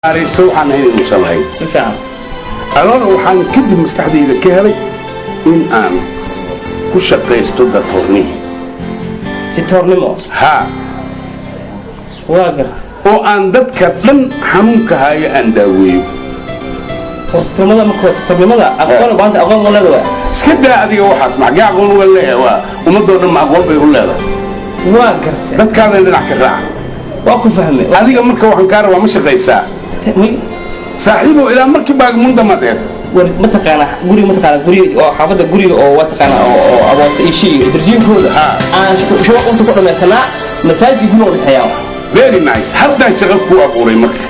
aristo waxaan ahayn inuu samayn si fiican aloona waxaan kadib maskaxdayda ka helay in aan ku shaqaysto titornimo ha waa garta oo aan dadka dhan xanuunka haya aan daaweeyo titornimada markoo titornimada aqoon baanta aqoon walaad waa iska daa adiga waxaas maxaa aqoon uga leeyahay waa ummadoo dhan ma aqoon bay u leedahay waa garta dadkaada dhinac ka raac waa ku fahmay adiga marka waxaan kaa rabaa ma shaqaysaa saaxiibo ilaa markii baa mundamadeed mataqaana guri oo xaafada guriga oo wataqaana oo aboota iyo shay darjiinkooda aan shaqo unta ku dhamaysanaa masaajid guriga oo dhexeeyaa very nice haddaan shaqo ku abuuray marka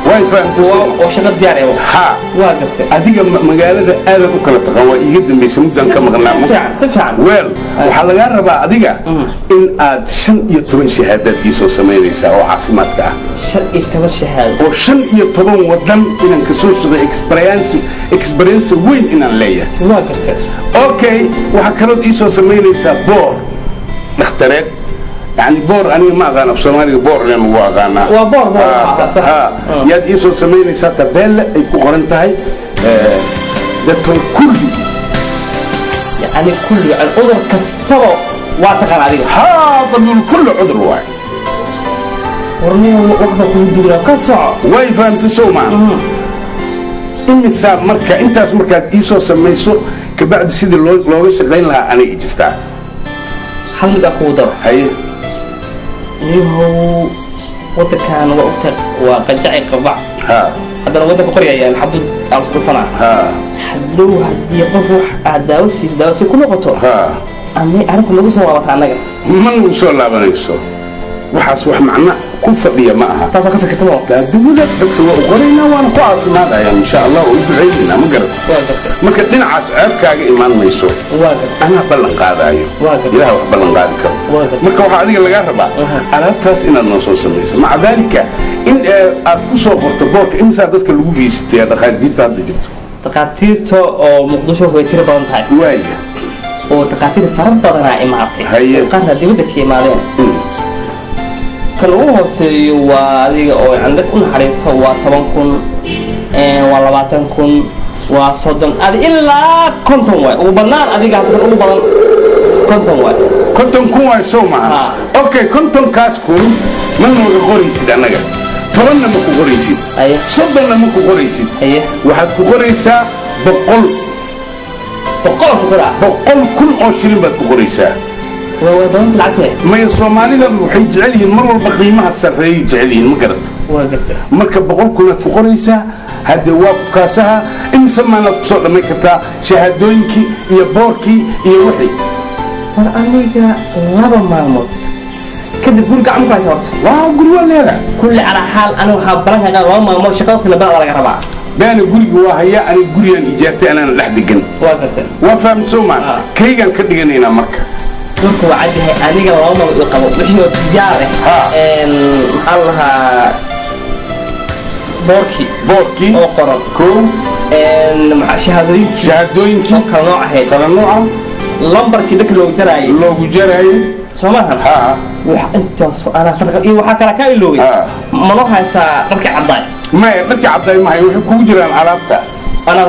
way fahamtay oo shaqo diyaar ah ha waa gartay adiga magaalada aad u kala taqaan waa iga dambeysay muddan ka maqnaa si fiican weel waxa laga rabaa adiga in aad 15 shahaadad isoo sameynaysaa oo caafimaadka ah 15 shahaado oo 15 wadan inaan ka soo shaqo experience weyn inaan leeyahay waa gartay okay waxa kale isoo sameynaysaa boor dhakhtareed يعني بور أنا ما أغانا في سومالي بور لأن هو أغانا وبور صح ياد إيسو سميني ساتا بيلا يكو قرنتهاي دكتور كلي يعني كل العذر كثرة واتقن عليه طبعا كل عذر واحد ورني وحبا كل دولة كسع واي فهمت سوما إني ساب مركا إنتاس مركا إيسو سميسو كبعد سيدي لوغا شغين لها أنا إجستا حمد أقودر هاي نيهو ودكان وقت وقجعي قبع هذا لو ودك قرية يعني حبد أرسل فنا حدو هدي قفوح داوسي كل قطو أمي أنا كل جزء وقت عنك من وصل لا بنيسو وحاس وح معنا كفّية معها تاسو ka fikirtamo dawladda dadka waa qorayna waan ku caafimaadaya insha Allah oo duceeyna ma garad marka dhinacaas aadkaaga imaan mayso ana ballan qaadayo ilaahay wax ballan qaadi karo marka waxa adiga laga rabaa alaabtaas inaad noo soo sameeyso ma dalika in aad ku soo qorto boorka imsa dadka lagu fiistay dhaqaatiirta hadda jirto dhaqaatiirta oo muqdisho way tiro badan tahay waaya oo dhaqaatiir fara badan ay imaatay qaarna dibadda ka imaadeen kan ugu hooseeyo waa adiga oo candad u naxariisto waa 10,000 waa 20,000 waa 30 adi ilaa 50 way ugu badnaan adiga hadda ugu badan 50 way 50 way soo ma okay 50 kaas kun man uga qoraysid anaga tobanna ma ku qoraysid soddonna ma ku qoraysid waxaad ku qoraysaa 100 kun oo shilin baad ku qoraysaa وودون العتاب ما الصومالي ده وحي جعلين مرة بقيمها السرية جعلين ما قرت وقرت مركب بقول كنا تقريسة هذا وقاسها إن سمعنا تصور لما كرتا شهادوينكي يبوركي يوحي والأمريكا لابا مامود كده بقول قاعد مقايس ورت واو قولوا لا كل على حال أنا وحبرها قال والله ما شقاق اللي بقى ولا قربا بين قولي وهي أنا قولي أن إجارتي أنا لحد جن وقرت وفهم سوما كيجان كدجن هنا مركب دورك وعدها أنيقا وما يقبل وحيو تجارة محلها بوركي أو قرن كوم شهادوين كل نوع هيد كل نوع لمبر كده لو جراي سمعها وأنت أنا ترى إيه وحكى لك إيه لوي منوها سا ركع عضاي ما ركع عضاي ما هي وحكوا جران عرفته